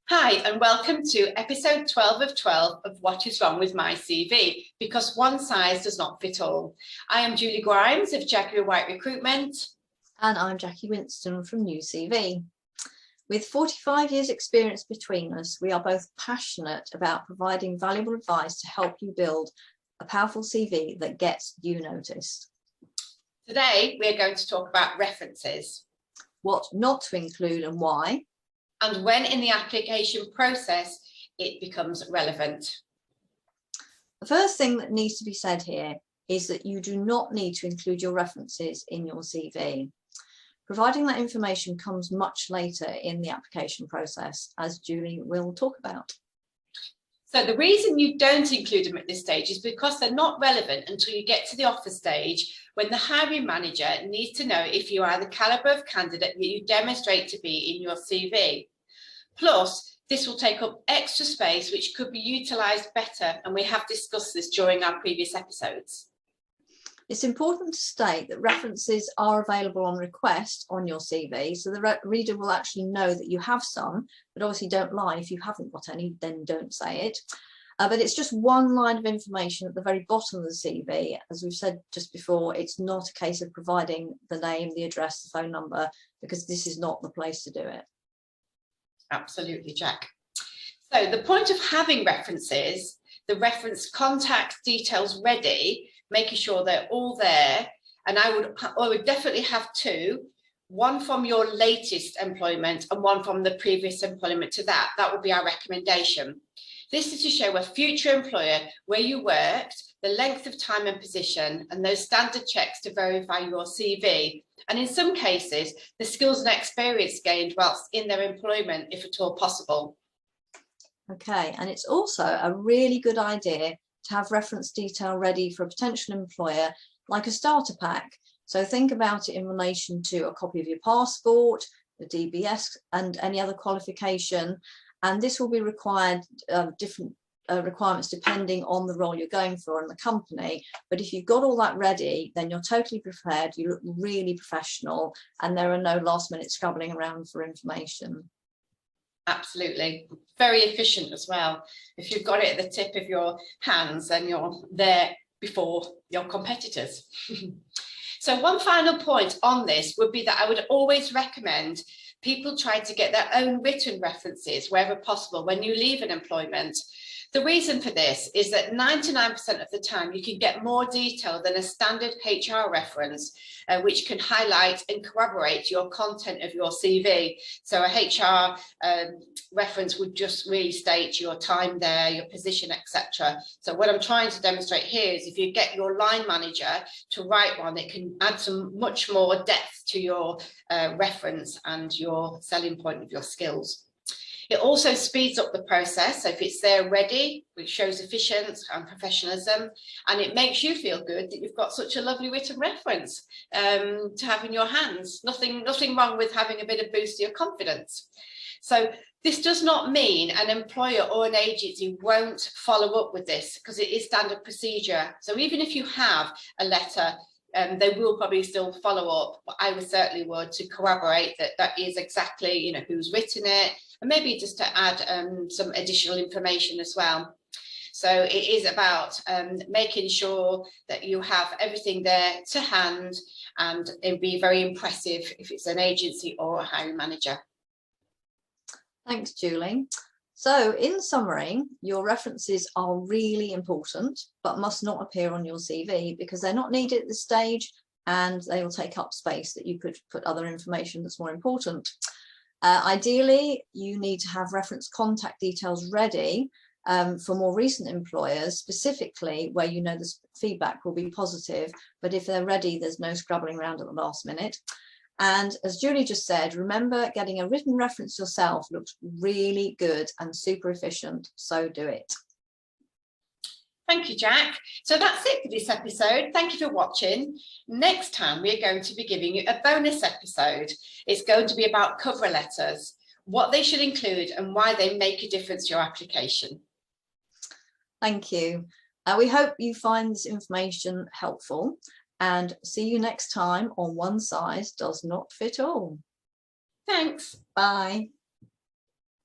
Hi, and welcome to episode 12 of 12 of What is Wrong with My CV, because one size does not fit all. I am Julie Grimes of Jaguar White Recruitment. And I'm Jaqui Winston from New CV. With 45 years experience between us, we are both passionate about providing valuable advice to help you build a powerful CV that gets you noticed. Today, we are going to talk about references. What not to include and why. And when in the application process, it becomes relevant. The first thing that needs to be said here is that you do not need to include your references in your CV. Providing that information comes much later in the application process, as Julie will talk about. So the reason you don't include them at this stage is because they're not relevant until you get to the offer stage, when the hiring manager needs to know if you are the calibre of candidate that you demonstrate to be in your CV. Plus, this will take up extra space which could be utilised better, and we have discussed this during our previous episodes. It's important to state that references are available on request on your CV, so the reader will actually know that you have some, but obviously don't lie. If you haven't got any, then don't say it. But it's just one line of information at the very bottom of the CV. As we've said just before, it's not a case of providing the name, the address, the phone number, because this is not the place to do it. Absolutely, Jack. So the point of having references, the reference contact details ready, making sure they're all there, and I would definitely have two, one from your latest employment and one from the previous employment to that. That would be our recommendation. This is to show a future employer where you worked, the length of time and position, and those standard checks to verify your CV. And in some cases, the skills and experience gained whilst in their employment, if at all possible. Okay, and it's also a really good idea to have reference detail ready for a potential employer, like a starter pack. So think about it in relation to a copy of your passport, the DBS, and any other qualification. And this will be required, different requirements depending on the role you're going for in the company. But if you've got all that ready, then you're totally prepared, you look really professional, and there are no last minute scrabbling around for information. Absolutely. Very efficient as well. If you've got it at the tip of your hands, then you're there before your competitors. So one final point on this would be that I would always recommend people try to get their own written references wherever possible when you leave an employment. The reason for this is that 99% of the time you can get more detail than a standard HR reference, which can highlight and corroborate your content of your CV. So a HR reference would just really state your time there, your position, etc. So what I'm trying to demonstrate here is if you get your line manager to write one, it can add some much more depth to your reference and your selling point of your skills. It also speeds up the process. So if it's there ready, which shows efficiency and professionalism, and it makes you feel good that you've got such a lovely written reference to have in your hands. Nothing wrong with having a bit of boost to your confidence. So this does not mean an employer or an agency won't follow up with this, because it is standard procedure. So even if you have a letter, they will probably still follow up. But I would certainly to corroborate that that is exactly, who's written it, and maybe just to add some additional information as well. So it is about making sure that you have everything there to hand, and it'd be very impressive if it's an agency or a hiring manager. Thanks, Julie. So in summary, your references are really important, but must not appear on your CV because they're not needed at this stage, and they will take up space that you could put other information that's more important. Ideally, you need to have reference contact details ready for more recent employers, specifically where you know the feedback will be positive, but if they're ready, there's no scrabbling around at the last minute. And as Julie just said, remember, getting a written reference yourself looks really good and super efficient, so do it. Thank you, Jack. So that's it for this episode. Thank you for watching. Next time, we're going to be giving you a bonus episode. It's going to be about cover letters, what they should include and why they make a difference to your application. Thank you. We hope you find this information helpful, and see you next time on One Size Does Not Fit All. Thanks. Bye.